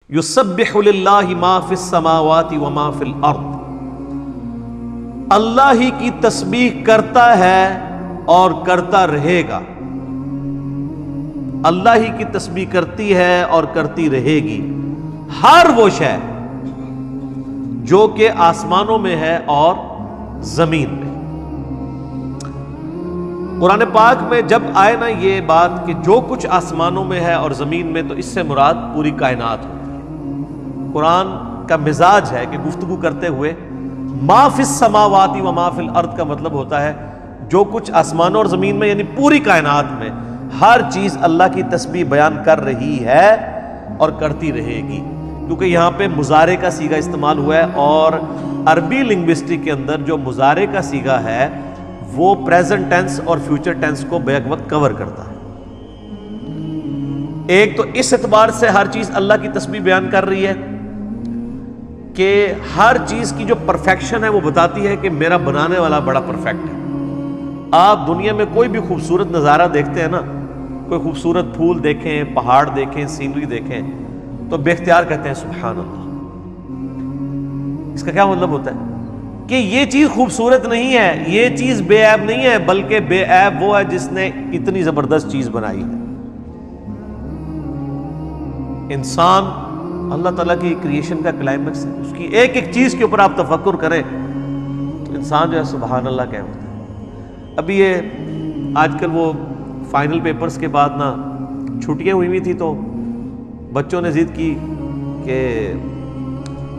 یسبح للہ ما فی السماوات وما فی الارض، اللہ ہی کی تسبیح کرتا ہے اور کرتا رہے گا، اللہ ہی کی تسبیح کرتی ہے اور کرتی رہے گی ہر وہ شے جو کہ آسمانوں میں ہے اور زمین میں۔ قرآن پاک میں جب آئے نا یہ بات کہ جو کچھ آسمانوں میں ہے اور زمین میں، تو اس سے مراد پوری کائنات ہوتی ہے۔ قرآن کا مزاج ہے کہ گفتگو کرتے ہوئے ما فی السماوات و ما فی الارض کا مطلب ہوتا ہے جو کچھ آسمانوں اور زمین میں، یعنی پوری کائنات میں ہر چیز اللہ کی تسبیح بیان کر رہی ہے اور کرتی رہے گی، کیونکہ یہاں پہ مضارع کا صیغہ استعمال ہوا ہے، اور عربی لنگوسٹک کے اندر جو مضارع کا صیغہ ہے وہ پریزنٹ ٹینس اور فیوچر ٹینس کو بیک وقت کور کرتا ہے۔ ایک تو اس اعتبار سے ہر چیز اللہ کی تسبیح بیان کر رہی ہے کہ ہر چیز کی جو پرفیکشن ہے وہ بتاتی ہے کہ میرا بنانے والا بڑا پرفیکٹ ہے۔ آپ دنیا میں کوئی بھی خوبصورت نظارہ دیکھتے ہیں نا، کوئی خوبصورت پھول دیکھیں، پہاڑ دیکھیں، سینری دیکھیں، تو بے اختیار کہتے ہیں سبحان اللہ۔ اس کا کیا مطلب ہوتا ہے؟ کہ یہ چیز خوبصورت نہیں ہے، یہ چیز بے عیب نہیں ہے، بلکہ بے عیب وہ ہے جس نے اتنی زبردست چیز بنائی ہے۔ انسان اللہ تعالیٰ کی کریشن کا کلائمیکس ہے، اس کی ایک ایک چیز کے اوپر آپ تفکر کریں تو انسان جو ہے سبحان اللہ کہہ اٹھتا ہے۔ ابھی یہ آج کل وہ فائنل پیپرز کے بعد نا چھٹیاں ہوئی تھی، تو بچوں نے ضد کی کہ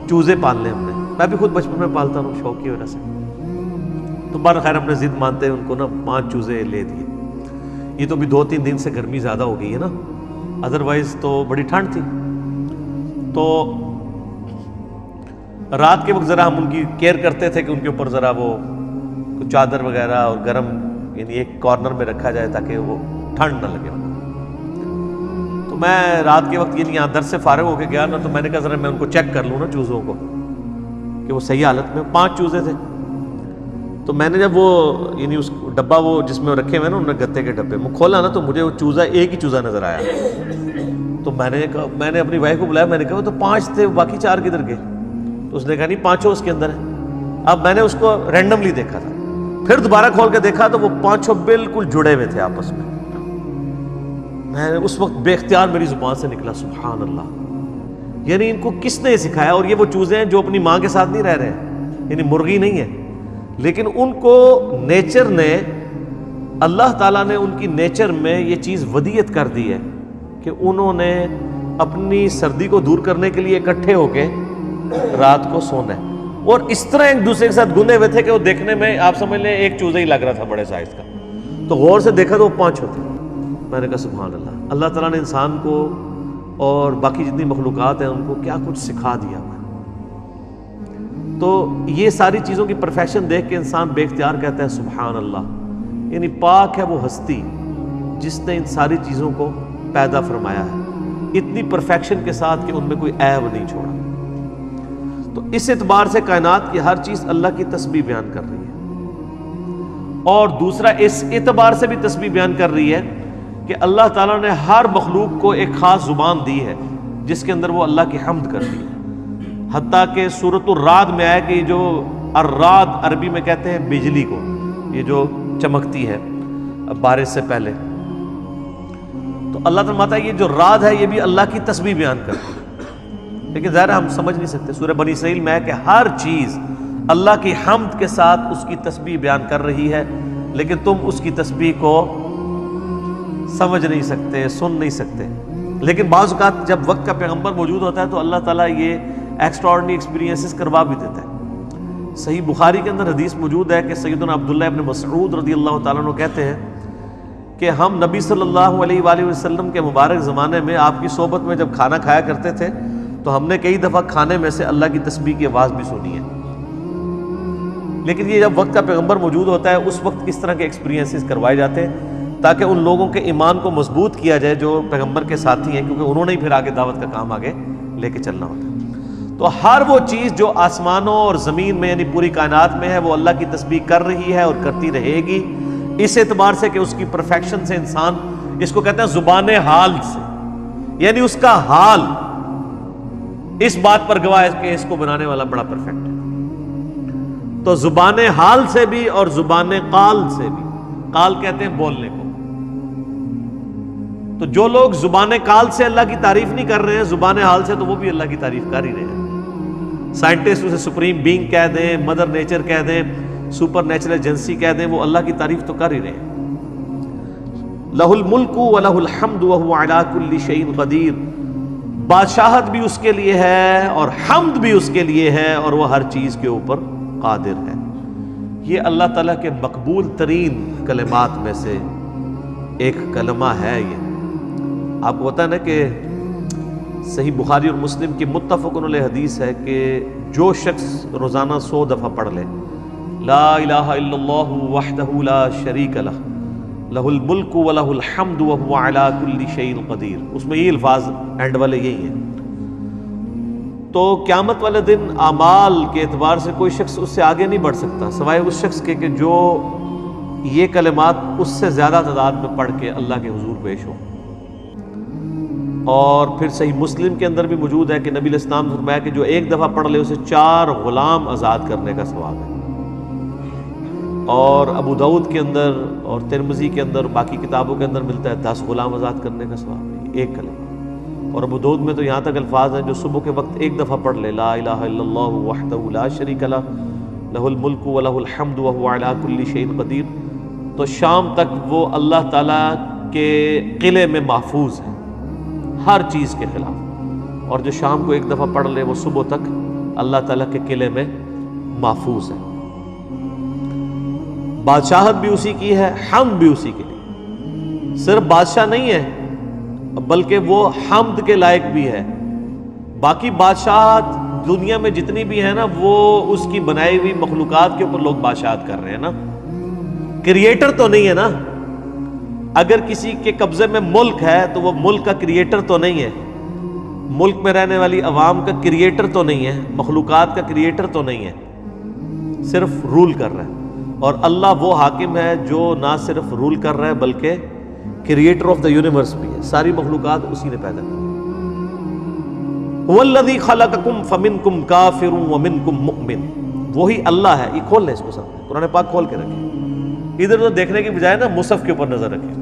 چوزے پال لیں ہم نے۔ میں بھی خود بچپن میں پالتا ہوں شوق کی وجہ سے، تو بہرخیر ہم نے ضد مانتے ہیں ان کو نا 5 چوزے لے دیے۔ یہ تو بھی 2-3 دن سے گرمی زیادہ ہو گئی ہے نا، ادروائز تو بڑی ٹھنڈ تھی، تو رات کے وقت ذرا ہم ان کی کیئر کرتے تھے کہ ان کے اوپر ذرا وہ چادر وغیرہ اور گرم یعنی ایک کارنر میں رکھا جائے تاکہ وہ ٹھنڈ نہ لگے۔ تو میں رات کے وقت یعنی یہاں درس سے فارغ ہو کے گیا نا، تو میں نے کہا ذرا میں ان کو چیک کر لوں نا چوزوں کو کہ وہ صحیح حالت میں۔ 5 چوزے تھے، تو میں نے جب وہ یعنی اس ڈبہ وہ جس میں رکھے ہوئے نا انہوں نے گتے کے ڈبے میں کھولا نا، تو مجھے وہ چوزہ ایک ہی چوزہ نظر آیا۔ تو میں نے اپنی وائف کو بلایا، میں نے کہا وہ تو 5 تھے، باقی 4 کدھر گئے؟ تو اس نے کہا نہیں 5 اس کے اندر ہیں۔ اب میں نے اس کو رینڈملی دیکھا تھا، پھر دوبارہ کھول کے دیکھا تو وہ 5 بالکل جڑے ہوئے تھے آپس میں۔ میں نے اس وقت بے اختیار میری زبان سے نکلا سبحان اللہ، یعنی ان کو کس نے سکھایا؟ اور یہ وہ چوزے ہیں جو اپنی ماں کے ساتھ نہیں رہ رہے ہیں، یعنی مرغی نہیں ہے، لیکن ان کو نیچر نے، اللہ تعالیٰ نے ان کی نیچر میں یہ چیز ودیت کر دی ہے کہ انہوں نے اپنی سردی کو دور کرنے کے لیے اکٹھے ہو کے رات کو سونا ہے، اور اس طرح ایک دوسرے کے ساتھ گندے ہوئے تھے کہ وہ دیکھنے میں آپ سمجھ لیں ایک چوزا ہی لگ رہا تھا بڑے سائز کا۔ تو غور سے دیکھا تو وہ 5 ہوتے۔ میں نے کہا سبحان اللہ، اللہ تعالیٰ نے انسان کو اور باقی جتنی مخلوقات ہیں ان کو کیا کچھ سکھا دیا ہوا ہے۔ تو یہ ساری چیزوں کی پرفیکشن دیکھ کے انسان بے اختیار کہتا ہے سبحان اللہ، یعنی پاک ہے وہ ہستی جس نے ان ساری چیزوں کو پیدا فرمایا ہے اتنی پرفیکشن کے ساتھ کہ ان میں کوئی عیب نہیں چھوڑا۔ تو اس اعتبار سے کائنات کی ہر چیز اللہ کی تسبیح بیان کر رہی ہے، اور دوسرا اس اعتبار سے بھی تسبیح بیان کر رہی ہے کہ اللہ تعالیٰ نے ہر مخلوق کو ایک خاص زبان دی ہے جس کے اندر وہ اللہ کی حمد کرتی ہے۔ حتیٰ کہ سورۃ الرعد میں آیا کہ جو الرعد عربی میں کہتے ہیں بجلی کو، یہ جو چمکتی ہے بارش سے پہلے، تو اللہ تعالیٰ فرماتا ہے یہ جو رعد ہے یہ بھی اللہ کی تسبیح بیان کرتی ہے۔ لیکن ظاہر ہم سمجھ نہیں سکتے، سورہ بنی اسرائیل میں ہے کہ ہر چیز اللہ کی حمد کے ساتھ اس کی تسبیح بیان کر رہی ہے، لیکن تم اس کی تسبیح کو سمجھ نہیں سکتے، سن نہیں سکتے۔ لیکن بعض اوقات جب وقت کا پیغمبر موجود ہوتا ہے تو اللہ تعالیٰ یہ ایکسٹراڈنری ایکسپیرینسز کروا بھی دیتا ہے۔ صحیح بخاری کے اندر حدیث موجود ہے کہ سیدنا عبداللہ ابن مسعود رضی اللہ تعالیٰ عنہ کہتے ہیں کہ ہم نبی صلی اللہ علیہ وآلہ وسلم کے مبارک زمانے میں آپ کی صحبت میں جب کھانا کھایا کرتے تھے تو ہم نے کئی دفعہ کھانے میں سے اللہ کی تسبیح کی آواز بھی سنی ہے۔ لیکن یہ جب وقت کا پیغمبر موجود ہوتا ہے اس وقت اس طرح کے ایکسپیرینسز کروائے جاتے ہیں تاکہ ان لوگوں کے ایمان کو مضبوط کیا جائے جو پیغمبر کے ساتھی ہیں، کیونکہ انہوں نے ہی پھر آگے دعوت کا کام آگے لے کے چلنا ہوتا ہے۔ تو ہر وہ چیز جو آسمانوں اور زمین میں یعنی پوری کائنات میں ہے وہ اللہ کی تسبیح کر رہی ہے اور کرتی رہے گی، اس اعتبار سے کہ اس کی پرفیکشن سے انسان اس کو کہتے ہیں زبان حال سے، یعنی اس کا حال اس بات پر گواہ ہے کہ اس کو بنانے والا بڑا پرفیکٹ ہے۔ تو زبان حال سے بھی اور زبان قال سے بھی، قال کہتے ہیں بولنے کو، تو جو لوگ زبان قال سے اللہ کی تعریف نہیں کر رہے ہیں، زبان حال سے تو وہ بھی اللہ کی تعریف کر ہی رہے ہیں۔ سائنٹسٹ اسے سپریم بینگ کہہ دیں، مدر نیچر کہہ دیں، سپر نیچرل ایجنسی کہہ دیں، وہ اللہ کی تعریف تو کر ہی رہے ہیں۔ لہ الملک ولہ الحمد وہو علی کل شیء قدیر، بادشاہت بھی اس کے لیے ہے اور حمد بھی اس کے لیے ہے، اور وہ ہر چیز کے اوپر قادر ہے۔ یہ اللہ تعالیٰ کے مقبول ترین کلمات میں سے ایک کلمہ ہے۔ یہ آپ کو پتہ ہے نا کہ صحیح بخاری اور مسلم کی متفق علیہ حدیث ہے کہ جو شخص روزانہ 100 دفعہ پڑھ لے لا الہ الا اللہ وحدہ لا شریک لہ لہ الملک ولہ الحمد وہو علی کل شیء قدیر، اس میں یہ الفاظ اینڈ والے یہی ہیں، تو قیامت والے دن اعمال کے اعتبار سے کوئی شخص اس سے آگے نہیں بڑھ سکتا سوائے اس شخص کے کہ جو یہ کلمات اس سے زیادہ تعداد میں پڑھ کے اللہ کے حضور پیش ہو۔ اور پھر صحیح مسلم کے اندر بھی موجود ہے کہ نبی علیہ السلام نے فرمایا کہ جو ایک دفعہ پڑھ لے اسے 4 غلام آزاد کرنے کا ثواب ہے۔ اور ابو داؤد کے اندر اور ترمذی کے اندر باقی کتابوں کے اندر ملتا ہے 10 غلام آزاد کرنے کا ثواب ہے ایک کلمہ۔ اور ابو داؤد میں تو یہاں تک الفاظ ہیں جو صبح کے وقت ایک دفعہ پڑھ لے لا الہ الا اللہ وحدہ لا شریک لہ لہ الملک ولہ الحمد وہو علی کل شیء قدیر، تو شام تک وہ اللہ تعالیٰ کے قلعے میں محفوظ ہے ہر چیز کے خلاف، اور جو شام کو ایک دفعہ پڑھ لے وہ صبح تک اللہ تعالیٰ کے قلعے میں محفوظ ہے۔ بادشاہت بھی اسی کی ہے، حمد بھی اسی کے لیے، صرف بادشاہ نہیں ہے بلکہ وہ حمد کے لائق بھی ہے۔ باقی بادشاہت دنیا میں جتنی بھی ہے نا وہ اس کی بنائی ہوئی مخلوقات کے اوپر لوگ بادشاہت کر رہے ہیں نا، کریٹر تو نہیں ہے نا۔ اگر کسی کے قبضے میں ملک ہے تو وہ ملک کا کریٹر تو نہیں ہے، ملک میں رہنے والی عوام کا کریٹر تو نہیں ہے، مخلوقات کا کریٹر تو نہیں ہے، صرف رول کر رہا ہے۔ اور اللہ وہ حاکم ہے جو نہ صرف رول کر رہا ہے بلکہ کریٹر آف دا یونیورس بھی ہے، ساری مخلوقات اسی نے پیدا کی۔ هو الذی خلقکم فمنکم کافر ومنکم مؤمن، وہی اللہ ہے۔ یہ کھول لیں اس کو سامنے، قرآن پاک کھول کے رکھیں، ادھر ادھر دیکھنے کی بجائے نا مصحف کے اوپر نظر رکھیں۔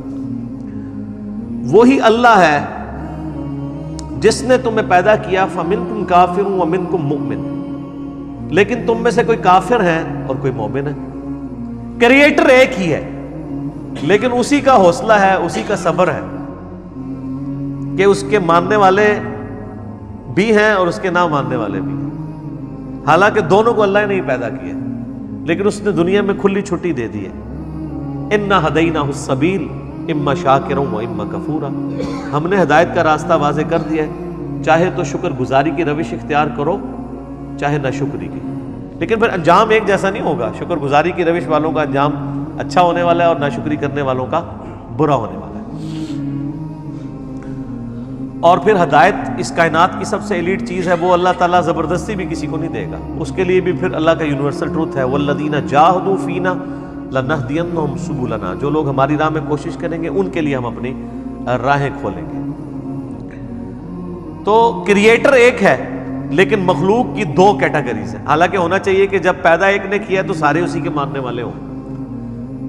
وہی اللہ ہے جس نے تمہیں پیدا کیا، فمنکم کافر ومنکم مؤمن، لیکن تم میں سے کوئی کافر ہے اور کوئی مومن ہے۔ کریٹر ایک ہی ہے لیکن اسی کا حوصلہ ہے، اسی کا صبر ہے کہ اس کے ماننے والے بھی ہیں اور اس کے نہ ماننے والے بھی ہیں۔ حالانکہ دونوں کو اللہ نے نہیں پیدا کیا لیکن اس نے دنیا میں کھلی چھٹی دے دی ہے۔ اِنَّا هَدَيْنَاهُ السَّبِيلَ اِمَّا شَاكِرًا وَإِمَّا كَفُورًا، ہم نے ہدایت کا راستہ واضح کر دیا ہے، چاہے تو شکر گزاری کی روش اختیار کرو چاہے نہ شکری کی، لیکن پھر انجام ایک جیسا نہیں ہوگا۔ شکر گزاری کی روش والوں کا انجام اچھا ہونے والا ہے اور ناشکری کرنے والوں کا برا ہونے والا ہے۔ اور پھر ہدایت اس کائنات کی سب سے ایلیٹ چیز ہے، وہ اللہ تعالیٰ زبردستی بھی کسی کو نہیں دے گا، اس کے لیے بھی پھر اللہ کا یونیورسل ٹروتھ ہے، وَالَّذِينَ جَاهَدُوا فِينَا لَنَهْدِيَنَّهُمْ سُبُلَنَا، جو لوگ ہماری راہ میں کوشش کریں گے ان کے لیے ہم اپنی راہیں کھولیں گے۔ تو کریٹر ایک ہے لیکن مخلوق کی 2 کیٹیگریز ہیں، حالانکہ ہونا چاہیے کہ جب پیدا ایک نے کیا تو سارے اسی کے ماننے والے ہوں،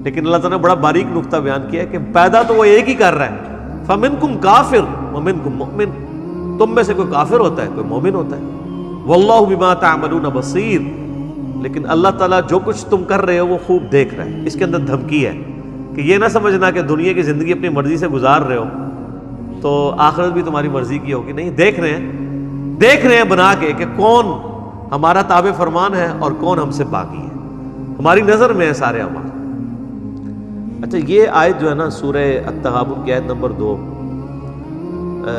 لیکن اللہ تعالیٰ نے بڑا باریک نقطہ بیان کیا ہے کہ پیدا تو وہ ایک ہی کر رہا ہے۔ فَمِنْكُمْ كَافِرٌ وَمِنْكُمْ مُؤْمِنٌ، تم میں سے کوئی کافر ہوتا ہے کوئی مومن ہوتا ہے۔ وَاللَّهُ بِمَا تَعْمَلُونَ بَصِيرٌ، لیکن اللہ تعالیٰ جو کچھ تم کر رہے ہو وہ خوب دیکھ رہا ہے۔ اس کے اندر دھمکی ہے کہ یہ نہ سمجھنا کہ دنیا کی زندگی اپنی مرضی سے گزار رہے ہو تو آخرت بھی تمہاری مرضی کی ہوگی، نہیں، دیکھ رہے ہیں بنا کے کہ کون ہمارا تابع فرمان ہے اور کون ہم سے باقی ہے، ہماری نظر میں ہے سارے اعمال۔ اچھا، یہ آیت جو ہے نا سورہ التغابن کی آیت نمبر 2،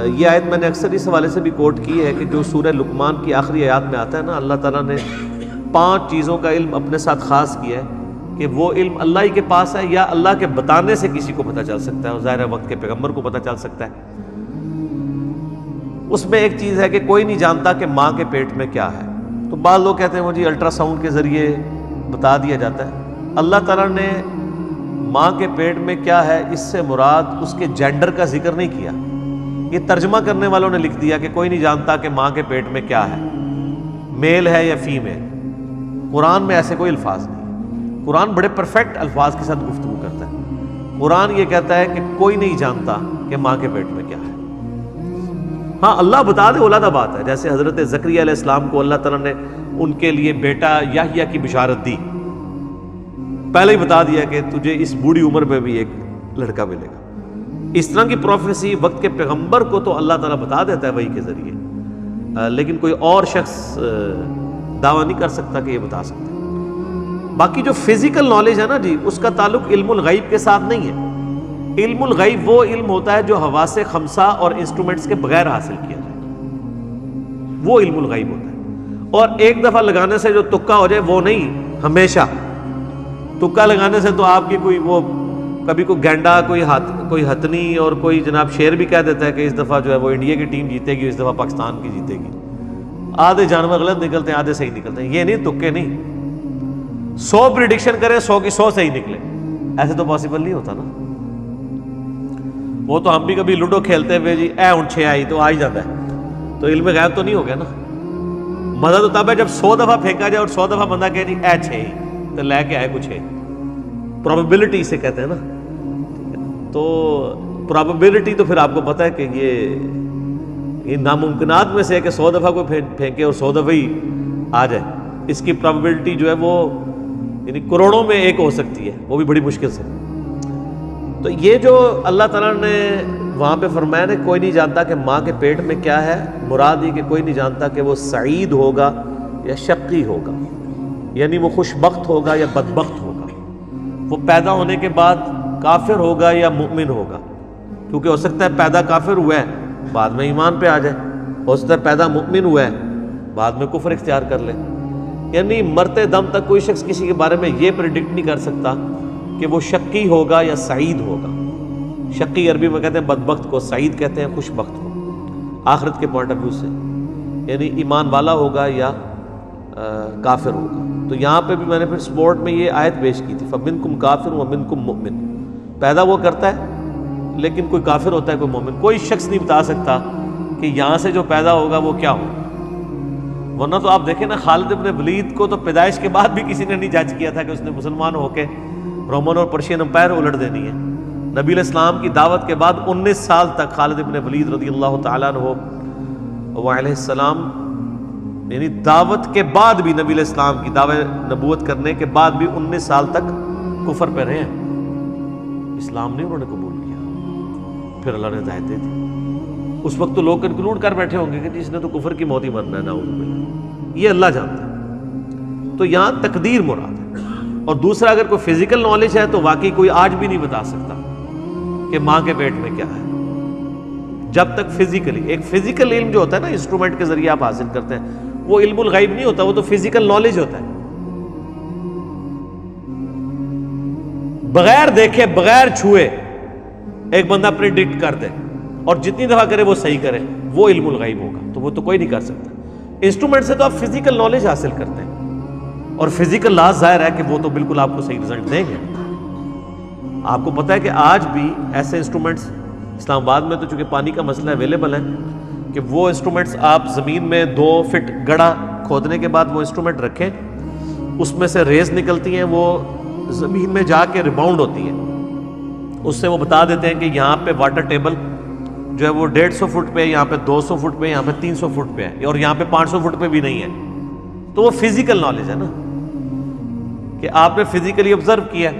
یہ آیت میں نے اکثر اس حوالے سے بھی کوٹ کی ہے کہ جو سورہ لقمان کی آخری آیات میں آتا ہے نا، اللہ تعالیٰ نے 5 چیزوں کا علم اپنے ساتھ خاص کیا ہے کہ وہ علم اللہ ہی کے پاس ہے یا اللہ کے بتانے سے کسی کو پتہ چل سکتا ہے، اور ظاہر وقت کے پیغمبر کو پتہ چل سکتا ہے۔ اس میں ایک چیز ہے کہ کوئی نہیں جانتا کہ ماں کے پیٹ میں کیا ہے، تو بعض لوگ کہتے ہیں وہ جی الٹرا ساؤنڈ کے ذریعے بتا دیا جاتا ہے۔ اللہ تعالیٰ نے ماں کے پیٹ میں کیا ہے اس سے مراد اس کے جینڈر کا ذکر نہیں کیا، یہ ترجمہ کرنے والوں نے لکھ دیا کہ کوئی نہیں جانتا کہ ماں کے پیٹ میں کیا ہے، میل ہے یا فیمیل۔ قرآن میں ایسے کوئی الفاظ نہیں، قرآن بڑے پرفیکٹ الفاظ کے ساتھ گفتگو کرتا ہے۔ قرآن یہ کہتا ہے کہ کوئی نہیں جانتا کہ ماں کے پیٹ میں کیا ہے۔ ہاں اللہ بتا دے اولادہ بات ہے، جیسے حضرت زکریا علیہ السلام کو اللہ تعالیٰ نے ان کے لیے بیٹا یحییٰ کی بشارت دی، پہلے ہی بتا دیا کہ تجھے اس بوڑھی عمر میں بھی ایک لڑکا ملے گا۔ اس طرح کی پروفیسی وقت کے پیغمبر کو تو اللہ تعالیٰ بتا دیتا ہے وحی کے ذریعے، لیکن کوئی اور شخص دعویٰ نہیں کر سکتا کہ یہ بتا سکتا ہے۔ باقی جو فزیکل نالج ہے نا جی، اس کا تعلق علم الغیب کے ساتھ نہیں ہے۔ علم الغیب وہ علم ہوتا ہے جو حواس خمسہ اور انسٹرومنٹس کے بغیر حاصل کیا جائے، وہ علم الغیب ہوتا ہے۔ اور ایک دفعہ لگانے سے جو تکا ہو جائے وہ نہیں، ہمیشہ تکا لگانے سے تو آپ کی کوئی وہ کبھی کوئی گینڈا، کوئی ہتنی اور کوئی جناب شیر بھی کہہ دیتا ہے کہ اس دفعہ جو ہے وہ انڈیا کی ٹیم جیتے گی، اس دفعہ پاکستان کی جیتے گی۔ آدھے جانور غلط نکلتے ہیں، آدھے صحیح نکلتے ہیں، یہ نہیں تکے نہیں۔ 100 پریڈکشن کریں، 100 کی 100 صحیح نکلے، ایسے تو پاسبل نہیں ہوتا نا۔ وہ تو ہم بھی کبھی لوڈو کھیلتے ہوئے جی اے ہن 6 آئی تو آ ہی جاتا ہے، تو علم غیب تو نہیں ہو گیا نا۔ مزہ تو تب ہے جب 100 دفعہ پھینکا جائے اور 100 دفعہ بندہ کہے جی اے 6 ہی، تو لے کے آئے کچھ ہے، پروبیبلٹی اسے کہتے ہیں نا۔ تو پروبیبلٹی تو پھر آپ کو پتہ ہے کہ یہ ناممکنات میں سے ہے کہ 100 دفعہ کوئی پھینکے اور 100 دفعہ ہی آ جائے۔ اس کی پروبیبلٹی جو ہے وہ یعنی کروڑوں میں ایک ہو سکتی ہے، وہ بھی بڑی مشکل سے۔ تو یہ جو اللہ تعالیٰ نے وہاں پہ فرمایا نا کوئی نہیں جانتا کہ ماں کے پیٹ میں کیا ہے، مراد یہ کہ کوئی نہیں جانتا کہ وہ سعید ہوگا یا شقی ہوگا، یعنی وہ خوش بخت ہوگا یا بدبخت ہوگا، وہ پیدا ہونے کے بعد کافر ہوگا یا مومن ہوگا، کیونکہ ہو سکتا ہے پیدا کافر ہوا ہے بعد میں ایمان پہ آ جائے، ہو سکتا ہے پیدا مومن ہوا ہے بعد میں کفر اختیار کر لے۔ یعنی مرتے دم تک کوئی شخص کسی کے بارے میں یہ پریڈکٹ نہیں کر سکتا کہ وہ شقی ہوگا یا سعید ہوگا۔ شقی عربی میں کہتے ہیں بدبخت کو، سعید کہتے ہیں خوش بخت کو، آخرت کے پوائنٹ آف ویو سے، یعنی ایمان والا ہوگا یا کافر ہوگا۔ تو یہاں پہ بھی میں نے پھر سپورٹ میں یہ آیت پیش کی تھی، فَمِنْكُمْ كَافِرٌ وَمِنْكُمْ مُؤْمِنٌ۔ پیدا وہ کرتا ہے لیکن کوئی کافر ہوتا ہے کوئی مومن، کوئی شخص نہیں بتا سکتا کہ یہاں سے جو پیدا ہوگا وہ کیا ہوگا۔ ورنہ تو آپ دیکھیں نا خالد ابن ولید کو تو پیدائش کے بعد بھی کسی نے نہیں جج کیا تھا کہ اس نے مسلمان ہو کے رومن اور پرشین امپائر الٹ دینی ہے۔ نبی علیہ السلام کی دعوت کے بعد 19 سال تک خالد ابن ولید رضی اللہ تعالیٰ عنہ علیہ السلام، یعنی دعوت کے بعد بھی نبی علیہ السلام کی دعوت نبوت کرنے کے بعد بھی 19 سال تک کفر پہ رہے ہیں، اسلام نہیں انہوں نے قبول کیا۔ پھر اللہ نے ہدایت دے دی۔ اس وقت تو لوگ کنکلوڈ کر بیٹھے ہوں گے کہ جس نے تو کفر کی موت ہی مرنا ہے، نعوذ باللہ، یہ اللہ جانتا ہے۔ تو یہاں تقدیر مراد ہے۔ اور دوسرا اگر کوئی فزیکل نالج ہے تو واقعی کوئی آج بھی نہیں بتا سکتا کہ ماں کے پیٹ میں کیا ہے، جب تک فزیکلی، ایک فزیکل علم جو ہوتا ہے نا انسٹرومنٹ کے ذریعے آپ حاصل کرتے ہیں، وہ علم الغیب نہیں ہوتا، وہ تو فزیکل نالج ہوتا ہے۔ بغیر دیکھے بغیر چھوئے ایک بندہ پریڈکٹ کر دے اور جتنی دفعہ کرے وہ صحیح کرے، وہ علم الغیب ہوگا، تو وہ تو کوئی نہیں کر سکتا۔ انسٹرومنٹ سے تو آپ فزیکل نالج حاصل کرتے ہیں، اور فزیکل لاز ظاہر ہے کہ وہ تو بالکل آپ کو صحیح رزلٹ دیں گے۔ آپ کو پتہ ہے کہ آج بھی ایسے انسٹرومنٹس اسلام آباد میں تو چونکہ پانی کا مسئلہ اویلیبل ہے کہ وہ انسٹرومنٹس آپ زمین میں 2 فٹ گڑھا کھودنے کے بعد وہ انسٹرومنٹ رکھیں، اس میں سے ریز نکلتی ہیں، وہ زمین میں جا کے ریباؤنڈ ہوتی ہیں، اس سے وہ بتا دیتے ہیں کہ یہاں پہ واٹر ٹیبل جو ہے وہ 150 فٹ پہ، یہاں پہ 200 فٹ پہ، یہاں پہ 300 فٹ پہ ہے، اور یہاں پہ 500 فٹ پہ بھی نہیں ہے۔ تو وہ فزیکل نالج ہے نا، کہ آپ نے فزیکلی آبزرو کیا۔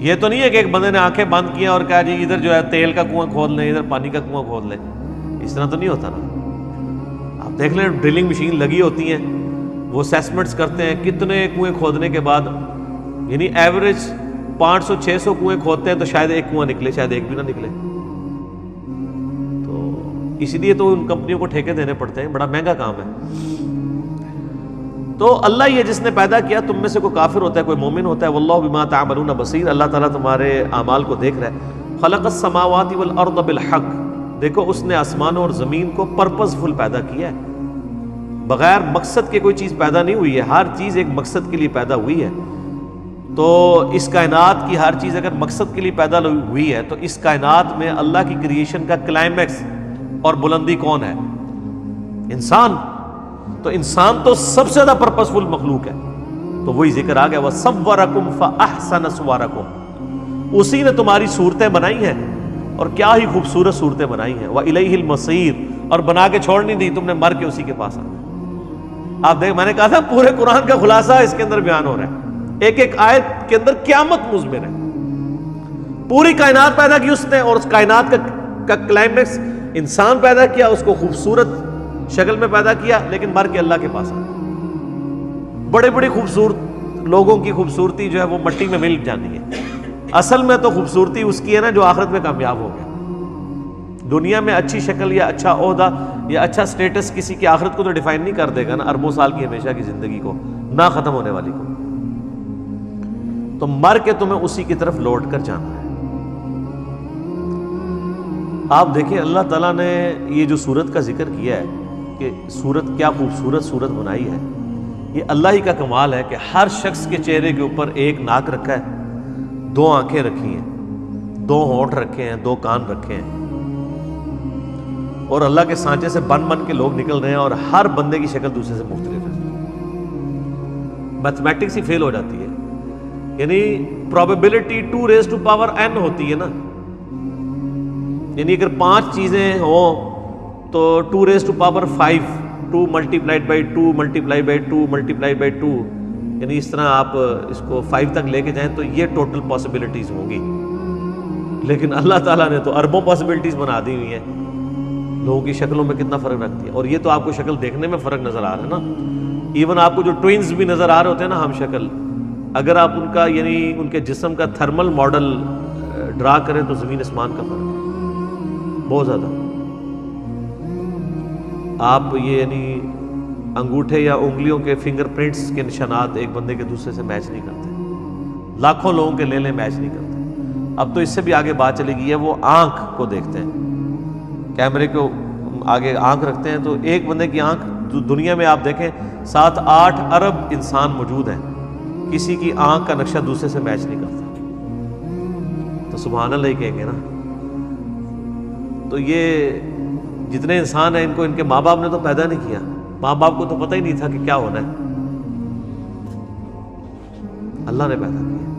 یہ تو نہیں ہے کہ ایک بندے نے آنکھیں بند کیا اور کہا جی ادھر جو ہے تیل کا کنواں کھود لیں، ادھر پانی کا کنواں کھود لیں، اس طرح تو نہیں ہوتا نا۔ آپ دیکھ لیں ڈرلنگ مشین لگی ہوتی ہیں، وہ اسیسمنٹس کرتے ہیں کتنے کنویں کھودنے کے بعد، یعنی ایوریج 500-600 کنویں کھودتے ہیں تو شاید ایک کنواں نکلے، شاید ایک بھی نہ نکلے۔ تو اسی لیے تو ان کمپنیوں کو ٹھیکے دینے پڑتے ہیں، بڑا مہنگا کام ہے۔ تو اللہ یہ جس نے پیدا کیا، تم میں سے کوئی کافر ہوتا ہے کوئی مومن ہوتا ہے، واللہ بما تعملون بصیر، اللہ تعالیٰ تمہارے اعمال کو دیکھ رہا ہے۔ خلق السماوات والارض بالحق، دیکھو اس نے آسمانوں اور زمین کو پرپز فل پیدا کیا ہے، بغیر مقصد کے کوئی چیز پیدا نہیں ہوئی ہے، ہر چیز ایک مقصد کے لیے پیدا ہوئی ہے۔ تو اس کائنات کی ہر چیز اگر مقصد کے لیے پیدا ہوئی ہے تو اس کائنات میں اللہ کی کریشن کا کلائمیکس اور بلندی کون ہے؟ انسان. تو انسان تو سب سے زیادہ پرپسفل مخلوق ہے. تو وہی ذکر آ گیا وَصَوَّرَكُمْ فَأَحْسَنَ صُوَرَكُمْ، اسی نے تمہاری صورتیں بنائی ہیں اور کیا ہی خوبصورت صورتیں بنائی ہیں. وَإِلَيْهِ الْمَصِيرُ، اور بنا کے چھوڑ نہیں دی تم نے، مر کے اسی کے پاس آنا. آپ دیکھ، میں نے کہا تھا پورے قرآن کا خلاصہ اس کے اندر بیان ہو رہا ہے. ایک ایک آیت کے اندر قیامت مضمر ہے. پوری کائنات پیدا کی اس نے، اور اس کائنات کا کلائمیکس انسان پیدا کیا، اس کو خوبصورت شکل میں پیدا کیا، لیکن مر کے اللہ کے پاس آیا. بڑے بڑے خوبصورت لوگوں کی خوبصورتی جو ہے وہ مٹی میں مل جاتی ہے. اصل میں تو خوبصورتی اس کی ہے نا جو آخرت میں کامیاب ہو گیا. دنیا میں اچھی شکل یا اچھا عہدہ یا اچھا سٹیٹس کسی کی آخرت کو تو ڈیفائن نہیں کر دے گا نا، اربوں سال کی ہمیشہ کی زندگی کو، نہ ختم ہونے والی کو. تو مر کے تمہیں اسی کی طرف لوٹ کر جانا ہے. آپ دیکھیں اللہ تعالیٰ نے یہ جو صورت کا ذکر کیا ہے کہ صورت کیا خوبصورت صورت بنائی ہے، یہ اللہ ہی کا کمال ہے کہ ہر شخص کے چہرے کے اوپر ایک ناک رکھا ہے، 2 آنکھیں رکھی ہیں، 2 ہونٹ رکھے ہیں، 2 کان رکھے ہیں، اور اللہ کے سانچے سے بن کے لوگ نکل رہے ہیں، اور ہر بندے کی شکل دوسرے سے مختلف ہے. میتھمیٹکس ہی فیل ہو جاتی ہے. یعنی پروبیبلٹی 2n ہوتی ہے نا، یعنی اگر 5 چیزیں ہوں تو 2 5، 2 multiplied by 2 multiply by 2 multiply by 2، یعنی اس طرح آپ اس کو 5 تک لے کے جائیں تو یہ ٹوٹل پاسبلٹیز ہوں گی. لیکن اللہ تعالیٰ نے تو اربوں پاسبلٹیز بنا دی ہوئی ہیں. لوگوں کی شکلوں میں کتنا فرق رکھتی ہے، اور یہ تو آپ کو شکل دیکھنے میں فرق نظر آ رہا ہے نا. ایون آپ کو جو ٹوئنز بھی نظر آ رہے ہوتے ہیں نا ہم شکل، اگر آپ ان کا یعنی ان کے جسم کا تھرمل ماڈل ڈرا کریں تو زمین اسمان کا فرق ہے بہت زیادہ. آپ یہ یعنی انگوٹھے یا انگلیوں کے فنگر پرنٹس کے نشانات ایک بندے کے دوسرے سے میچ نہیں کرتے، لاکھوں لوگوں کے لے میچ نہیں کرتے. اب تو اس سے بھی آگے بات چلے گئی ہے، وہ آنکھ کو دیکھتے ہیں، کیمرے کو آگے آنکھ رکھتے ہیں، تو ایک بندے کی آنکھ دنیا میں آپ دیکھیں 7-8 ارب انسان موجود ہیں، کسی کی آنکھ کا نقشہ دوسرے سے میچ نہیں کرتا. تو سبحان اللہ ہی کہیں گے نا. تو یہ جتنے انسان ہیں ان کو ان کے ماں باپ نے تو پیدا نہیں کیا، ماں باپ کو تو پتہ ہی نہیں تھا کہ کیا ہونا ہے، اللہ نے پیدا کیا.